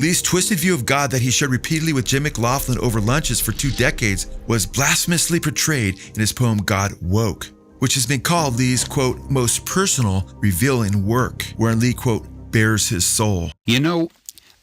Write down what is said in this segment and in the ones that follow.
Lee's twisted view of God that he shared repeatedly with Jim McLaughlin over lunches for 2 decades was blasphemously portrayed in his poem God Woke, which has been called Lee's, quote, most personal, revealing work, wherein Lee, quote, bears his soul. You know,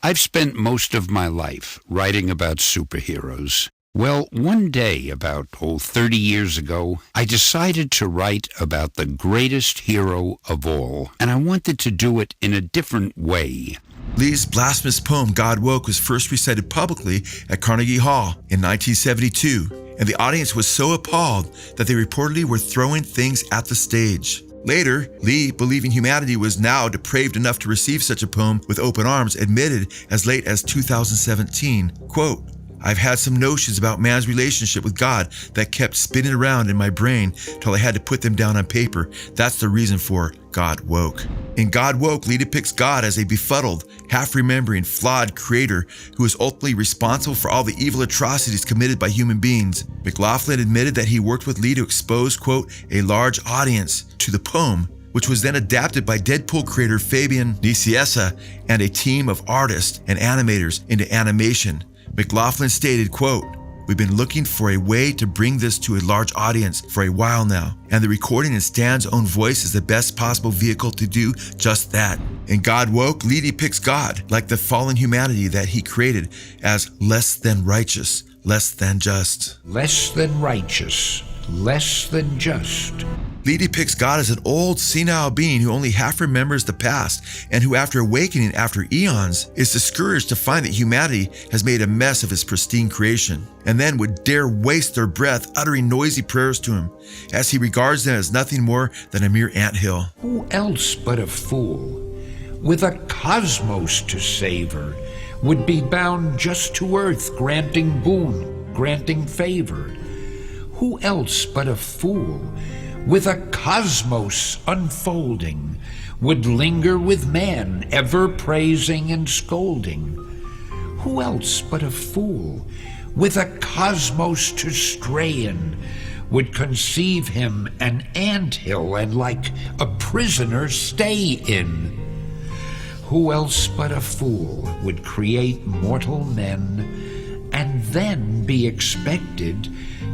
I've spent most of my life writing about superheroes. Well, one day, about 30 years ago, I decided to write about the greatest hero of all, and I wanted to do it in a different way. Lee's blasphemous poem, God Woke, was first recited publicly at Carnegie Hall in 1972, and the audience was so appalled that they reportedly were throwing things at the stage. Later, Lee, believing humanity was now depraved enough to receive such a poem with open arms, admitted as late as 2017, quote, I've had some notions about man's relationship with God that kept spinning around in my brain till I had to put them down on paper. That's the reason for God Woke. In God Woke, Lee depicts God as a befuddled, half-remembering, flawed creator who is ultimately responsible for all the evil atrocities committed by human beings. McLaughlin admitted that he worked with Lee to expose, quote, a large audience to the poem, which was then adapted by Deadpool creator Fabian Nicieza and a team of artists and animators into animation. McLaughlin stated, quote, we've been looking for a way to bring this to a large audience for a while now, and the recording in Stan's own voice is the best possible vehicle to do just that. In God Woke, Lee depicts God like the fallen humanity that he created as less than righteous, less than just. Less than righteous, less than just. Lee depicts God as an old, senile being who only half remembers the past and who, after awakening after eons, is discouraged to find that humanity has made a mess of his pristine creation, and then would dare waste their breath uttering noisy prayers to him, as he regards them as nothing more than a mere anthill. Who else but a fool, with a cosmos to savor, would be bound just to earth, granting boon, granting favor? Who else but a fool, with a cosmos unfolding, would linger with man, ever praising and scolding? Who else but a fool, with a cosmos to stray in, would conceive him an anthill and like a prisoner stay in? Who else but a fool would create mortal men and then be expected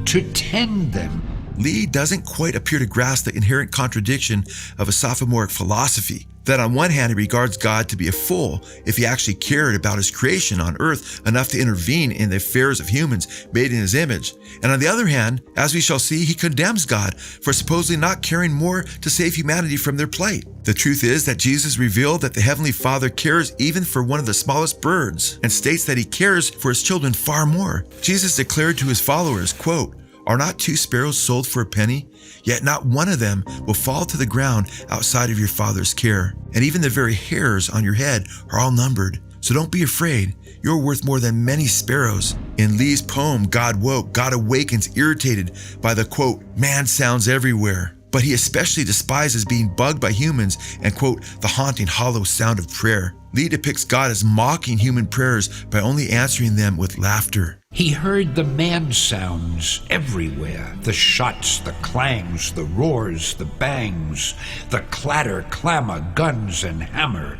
to tend them? Lee doesn't quite appear to grasp the inherent contradiction of a sophomoric philosophy, that on one hand he regards God to be a fool if he actually cared about his creation on earth enough to intervene in the affairs of humans made in his image, and on the other hand, as we shall see, he condemns God for supposedly not caring more to save humanity from their plight. The truth is that Jesus revealed that the Heavenly Father cares even for one of the smallest birds, and states that he cares for his children far more. Jesus declared to his followers, quote, are not 2 sparrows sold for a penny? Yet not one of them will fall to the ground outside of your Father's care. And even the very hairs on your head are all numbered. So don't be afraid. You're worth more than many sparrows. In Lee's poem, God Woke, God awakens irritated by the, quote, man sounds everywhere. But he especially despises being bugged by humans and, quote, the haunting hollow sound of prayer. Lee depicts God as mocking human prayers by only answering them with laughter. He heard the man sounds everywhere, the shots, the clangs, the roars, the bangs, the clatter, clamor, guns and hammer.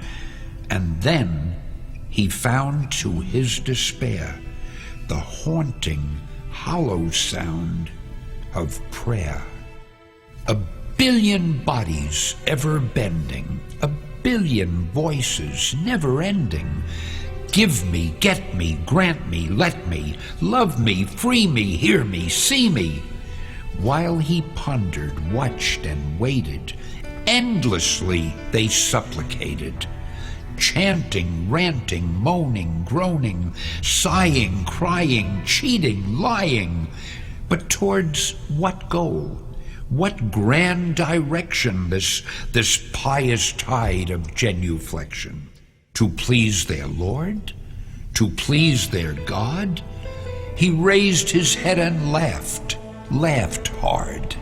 And then he found to his despair the haunting, hollow sound of prayer. A billion bodies ever bending, a billion voices never ending. Give me, get me, grant me, let me, love me, free me, hear me, see me. While he pondered, watched, and waited, endlessly they supplicated, chanting, ranting, moaning, groaning, sighing, crying, cheating, lying. But towards what goal? What grand direction this pious tide of genuflection? To please their Lord? To please their God? He raised his head and laughed hard.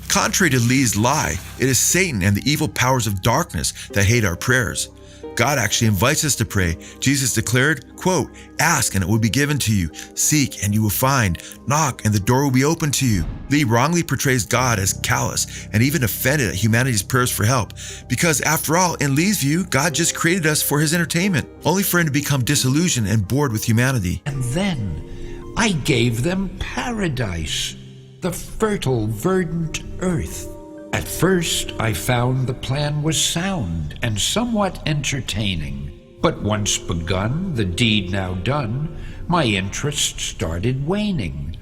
Contrary to Lee's lie, it is Satan and the evil powers of darkness that hate our prayers. God actually invites us to pray. Jesus declared, quote, "Ask and it will be given to you. Seek and you will find. Knock and the door will be open to you." Lee wrongly portrays God as callous and even offended at humanity's prayers for help. Because after all, in Lee's view, God just created us for his entertainment, only for him to become disillusioned and bored with humanity. And then I gave them paradise, the fertile, verdant earth. At first, I found the plan was sound and somewhat entertaining. But once begun, the deed now done, my interest started waning.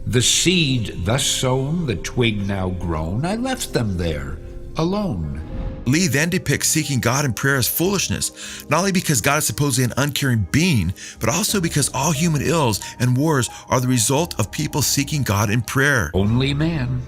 The seed thus sown, the twig now grown, I left them there, alone. Lee then depicts seeking God in prayer as foolishness, not only because God is supposedly an uncaring being, but also because all human ills and wars are the result of people seeking God in prayer. Only man,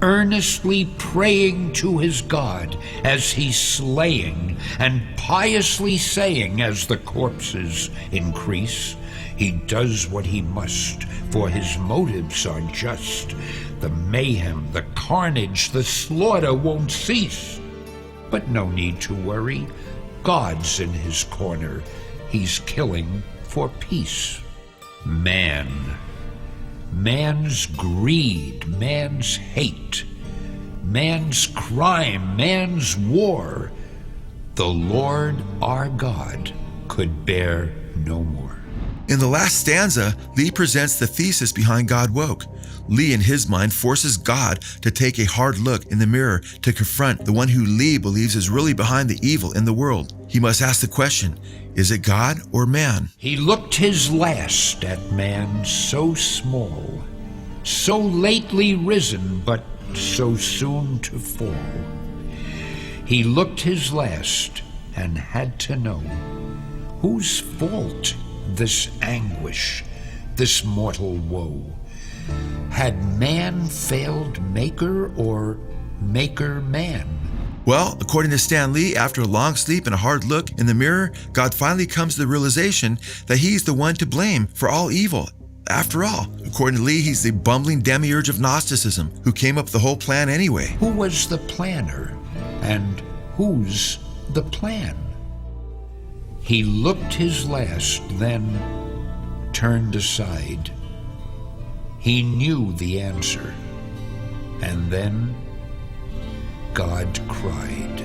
earnestly praying to his God as he's slaying, and piously saying as the corpses increase, he does what he must, for his motives are just. The mayhem, the carnage, the slaughter won't cease. But no need to worry, God's in his corner, he's killing for peace. Man's greed, man's hate, man's crime, man's war, the Lord our God could bear no more. In the last stanza, Lee presents the thesis behind God Woke. Lee, in his mind, forces God to take a hard look in the mirror to confront the one who Lee believes is really behind the evil in the world. He must ask the question, is it God or man? He looked his last at man so small, so lately risen, but so soon to fall. He looked his last and had to know, whose fault this anguish, this mortal woe? Had man failed Maker or Maker man? Well, according to Stan Lee, after a long sleep and a hard look in the mirror, God finally comes to the realization that he's the one to blame for all evil. After all, according to Lee, he's the bumbling demiurge of Gnosticism who came up with the whole plan anyway. Who was the planner and who's the plan? He looked his last, then turned aside. He knew the answer, and then God cried.